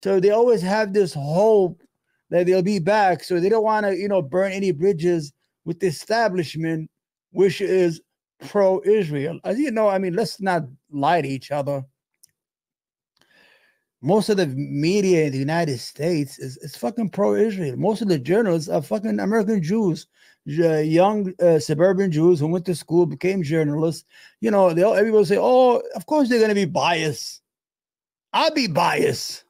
So they always have this hope that they'll be back. So they don't want to, burn any bridges with the establishment, which is pro-Israel. As you know, I mean, let's not lie to each other. Most of the media in the United States is fucking pro-Israel. Most of the journalists are fucking American Jews, young suburban Jews who went to school, became journalists. Everybody say, "Oh, of course they're going to be biased." I'll be biased.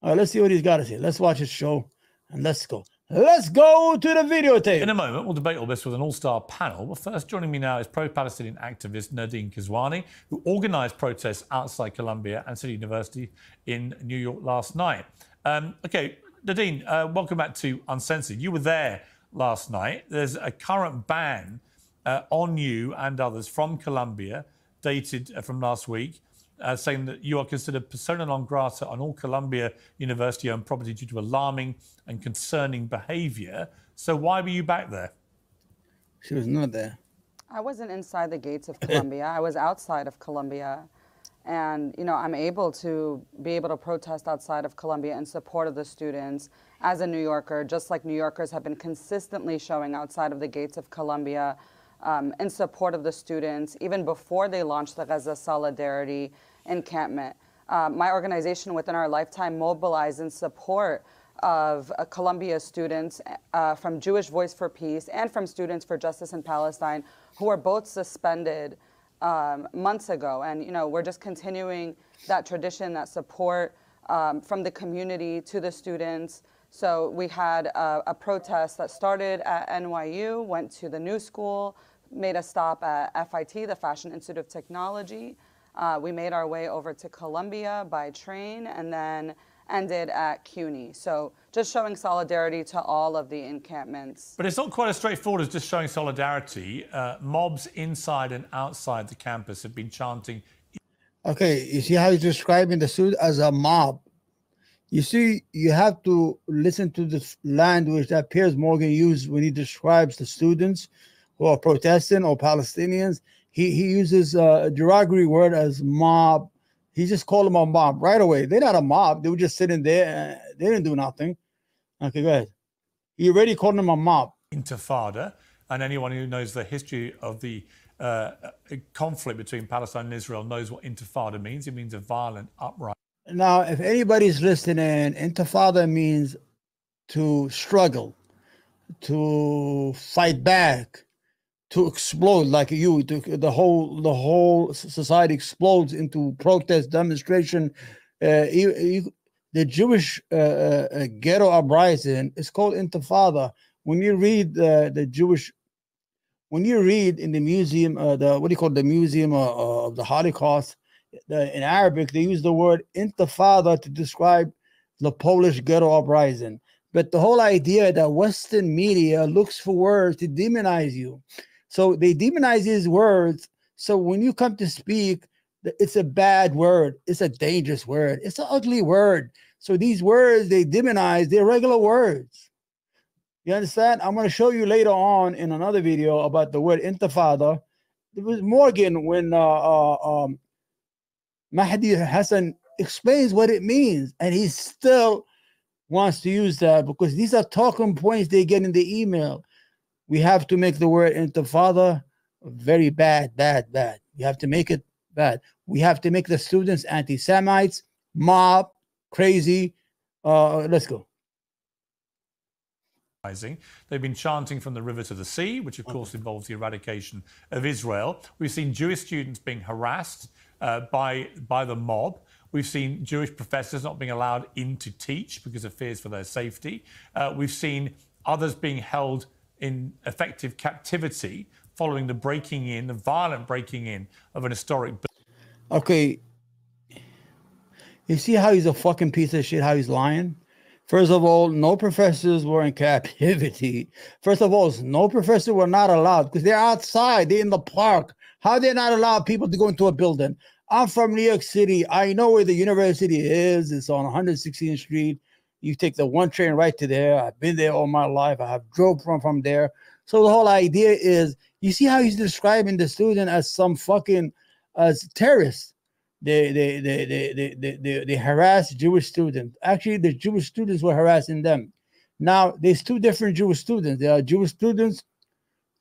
All right, let's see what he's got to say. Let's watch his show and let's go. Let's go to the videotape. In a moment, we'll debate all this with an all-star panel. But first, joining me now is pro-Palestinian activist Nadeem Kizwani, who organised protests outside Columbia and City University in New York last night. Okay, Nadeem, welcome back to Uncensored. You were there last night. There's a current ban on you and others from Columbia, dated from last week, saying that you are considered persona non grata on all Columbia University-owned property due to alarming and concerning behaviour. So why were you back there? She was not there. I wasn't inside the gates of Columbia. I was outside of Columbia. And, I'm able to protest outside of Columbia in support of the students as a New Yorker, just like New Yorkers have been consistently showing outside of the gates of Columbia in support of the students, even before they launched the Gaza Solidarity encampment. My organization, within our lifetime, mobilized in support of Columbia students from Jewish Voice for Peace and from Students for Justice in Palestine, who were both suspended months ago. And, we're just continuing that tradition, that support from the community to the students. So we had a protest that started at NYU, went to the New School, made a stop at FIT, the Fashion Institute of Technology. We made our way over to Columbia by train and then ended at CUNY. So just showing solidarity to all of the encampments. But it's not quite as straightforward as just showing solidarity. Mobs inside and outside the campus have been chanting. Okay, you see how he's describing the student as a mob. You see, you have to listen to the language that Piers Morgan used when he describes the students who are protesting or Palestinians. He uses a derogatory word as mob. He just called them a mob right away. They're not a mob. They were just sitting there. They didn't do nothing. Okay, go ahead. He already called them a mob. Intifada. And anyone who knows the history of the conflict between Palestine and Israel knows what intifada means. It means a violent uprising. Now, if anybody's listening, intifada means to struggle, to fight back, to explode like the whole society explodes into protest, demonstration. The Jewish ghetto uprising is called intifada. When you read when you read in the museum, the Museum of the Holocaust, in Arabic, they use the word intifada to describe the Polish ghetto uprising. But the whole idea that Western media looks for words to demonize you. So they demonize these words. So when you come to speak, it's a bad word. It's a dangerous word. It's an ugly word. So these words, they demonize, they're regular words. You understand? I'm going to show you later on in another video about the word intifada. It was Morgan when Mahdi Hassan explains what it means, and he still wants to use that because these are talking points they get in the email. We have to make the word intifada very bad, bad, bad. We have to make it bad. We have to make the students anti-Semites, mob, crazy. Let's go. They've been chanting from the river to the sea, which of course involves the eradication of Israel. We've seen Jewish students being harassed by the mob. We've seen Jewish professors not being allowed in to teach because of fears for their safety. We've seen others being held in effective captivity following the violent breaking in of an historic building. Okay. You see how he's a fucking piece of shit, how he's lying? First of all, no professors were in captivity. First of all, no professors were not allowed because they're outside. They're in the park. How they not allow people to go into a building? I'm from New York City. I know where the university is. It's on 116th Street. You take the one train right to there. I've been there all my life. I have drove from there. So the whole idea is, you see how he's describing the student as some fucking as terrorists. they harass Jewish students. Actually, the Jewish students were harassing them. Now, there's two different Jewish students. There are Jewish students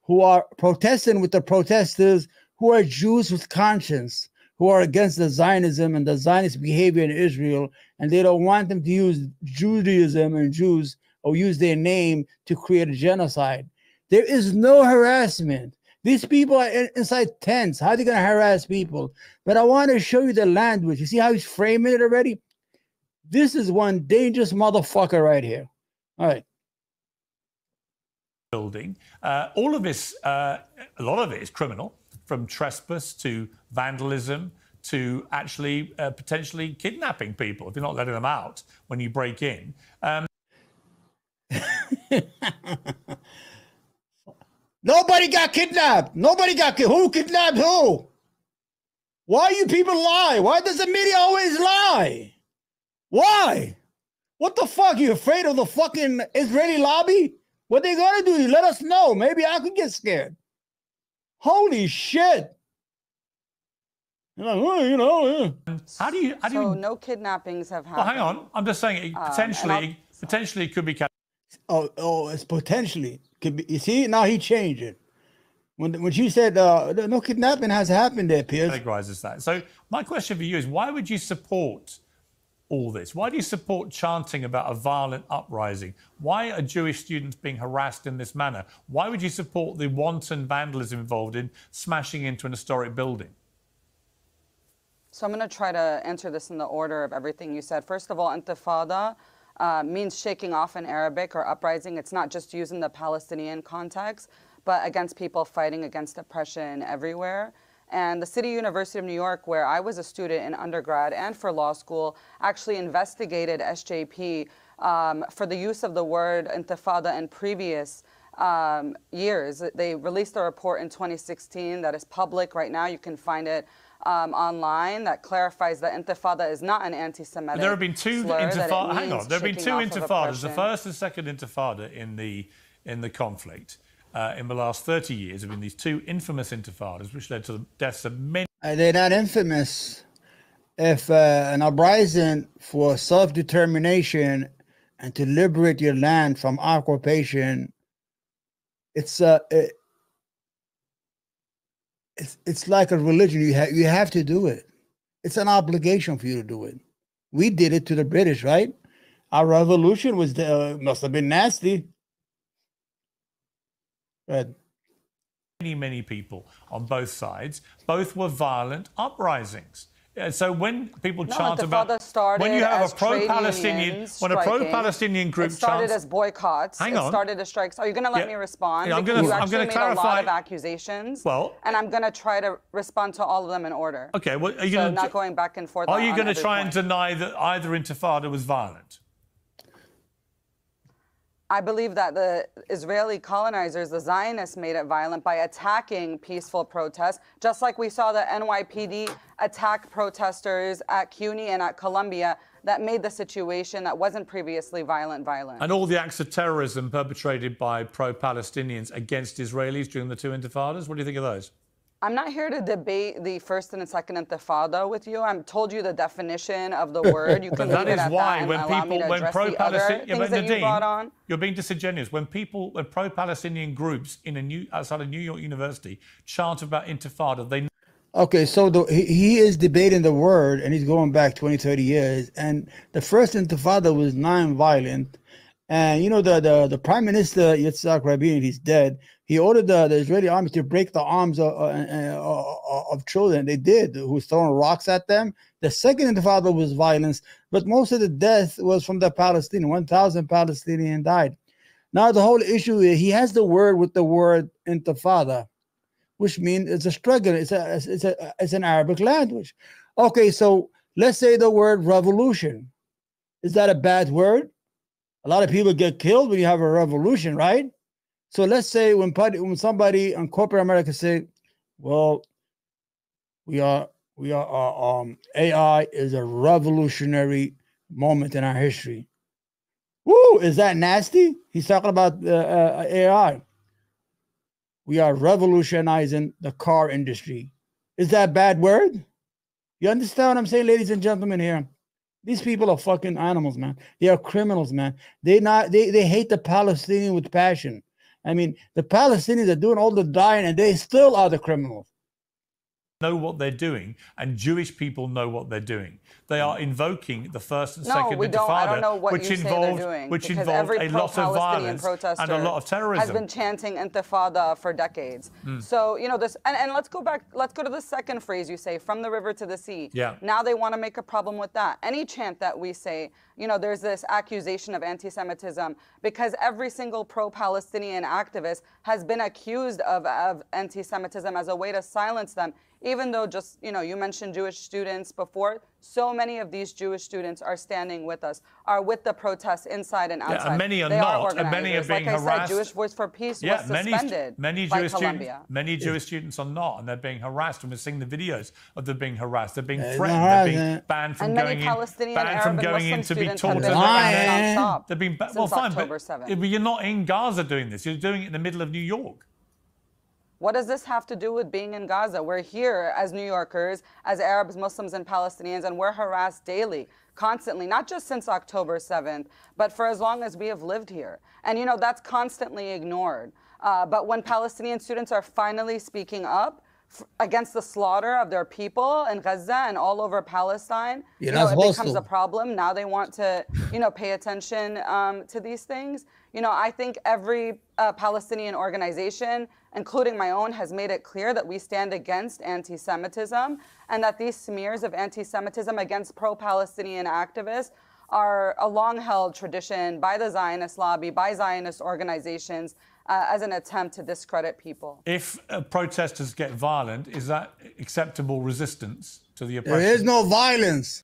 who are protesting with the protesters, who are Jews with conscience, who are against the Zionism and the Zionist behavior in Israel, and they don't want them to use Judaism and Jews or use their name to create a genocide. There is no harassment. These people are inside tents. How are they going to harass people? But I want to show you the language. You see how he's framing it already? This is one dangerous motherfucker right here. All right. Building. All of this, a lot of it is criminal, from trespass to vandalism to actually potentially kidnapping people if you're not letting them out when you break in. Nobody got kidnapped. Nobody got who kidnapped who? Why you people lie? Why does the media always lie? Why? What the fuck? You afraid of the fucking Israeli lobby? What they gonna do? Let us know. Maybe I could get scared. Holy shit! You're like, well, you know. How do you? So no kidnappings have happened. Well, hang on. I'm just saying it potentially could be. Oh, it's potentially could be. You see, now he changed it. When she said no kidnapping has happened there, Piers. Categorizes that. So my question for you is, why would you support all this? Why do you support chanting about a violent uprising? Why are Jewish students being harassed in this manner? Why would you support the wanton vandalism involved in smashing into an historic building? So I'm going to try to answer this in the order of everything you said. First of all, intifada means shaking off in Arabic or uprising. It's not just used in the Palestinian context, but against people fighting against oppression everywhere. And the City University of New York, where I was a student in undergrad and for law school, actually investigated SJP for the use of the word intifada in previous years. They released a report in 2016 that is public right now. You can find it online that clarifies that intifada is not an anti-Semitic There have been two intifadas. Hang on, there have been two intifadas. The first and second intifada in the conflict. In the last 30 years, there have been these two infamous intifadas, which led to the deaths of many. They're not infamous. If an uprising for self-determination and to liberate your land from occupation, it's like a religion. You have to do it. It's an obligation for you to do it. We did it to the British, right? Our revolution was must have been nasty. Many people on both sides. Both were violent uprisings. So when people chant about, when you have a pro-Palestinian group, it started as boycotts. Hang on. It started as strikes. Are you going to let me respond? Yeah, I'm going to clarify. Made a lot of accusations. Well, and I'm going to try to respond to all of them in order. Okay. Well, are you so not going back and forth. Are you going to try and deny that either intifada was violent? I believe that the Israeli colonizers, the Zionists, made it violent by attacking peaceful protests, just like we saw the NYPD attack protesters at CUNY and at Columbia that made the situation that wasn't previously violent. And all the acts of terrorism perpetrated by pro-Palestinians against Israelis during the two intifadas, what do you think of those? I'm not here to debate the first and second intifada with you. I've told you the definition of the word. You can that leave is it at why that when people, when pro-Palestinian, you're being disingenuous. When pro-Palestinian groups outside of New York University chant about intifada, they. Okay, so he is debating the word, and he's going back 20, 30 years. And the first intifada was non-violent. And, you know, the Prime Minister, Yitzhak Rabin, he's dead. He ordered the Israeli army to break the arms of children. They did, who was throwing rocks at them. The second intifada was violence, but most of the death was from the Palestinians. 1,000 Palestinians died. Now, the whole issue is he has the word with the word intifada, which means it's a struggle. It's an Arabic language. Okay, so let's say the word revolution. Is that a bad word? A lot of people get killed when you have a revolution, right? So let's say when somebody in corporate America say, well, AI is a revolutionary moment in our history. Woo, is that nasty? He's talking about AI. We are revolutionizing the car industry. Is that a bad word? You understand what I'm saying, ladies and gentlemen here? These people are fucking animals, man. They are criminals, man. They hate the Palestinian with passion. I mean, the Palestinians are doing all the dying, and they still are the criminals. Know what they're doing, and Jewish people know what they're doing. They are invoking the first and second Intifada, I don't know what which you involved, say they're doing, which because involved every a lot of violence and a lot of terrorism. Has been chanting Intifada for decades. So, you know, this, and let's go back, let's go to the second phrase you say, from the river to the sea. Yeah. Now they want to make a problem with that. Any chant that we say, you know, there's this accusation of anti-Semitism, because every single pro-Palestinian activist has been accused of anti-Semitism as a way to silence them. Even though, just, you know, you mentioned Jewish students before, so many of these Jewish students are standing with us, are with the protests inside and outside. Yeah, and many are they not, and many are being harassed. Like I said, Jewish Voice for Peace was suspended by Colombia. Many Jewish students are not, and they're being harassed, and we're seeing the videos of them being harassed. They're being threatened, they're being banned from going in, banned from going in to be taught. They've been banned. Well, fine, but you're not in Gaza doing this. You're doing it in the middle of New York. What does this have to do with being in Gaza? We're here as New Yorkers, as Arabs, Muslims, and Palestinians, and we're harassed daily, constantly, not just since October 7th, but for as long as we have lived here. And, you know, that's constantly ignored. But when Palestinian students are finally speaking up against the slaughter of their people in Gaza and all over Palestine, you know, it becomes a problem. Now they want to, you know, pay attention to these things. You know, I think every Palestinian organization, including my own, has made it clear that we stand against anti-Semitism, and that these smears of anti-Semitism against pro-Palestinian activists are a long-held tradition by the Zionist lobby, by Zionist organizations, as an attempt to discredit people. If protesters get violent, is that acceptable resistance to the oppression? There is no violence.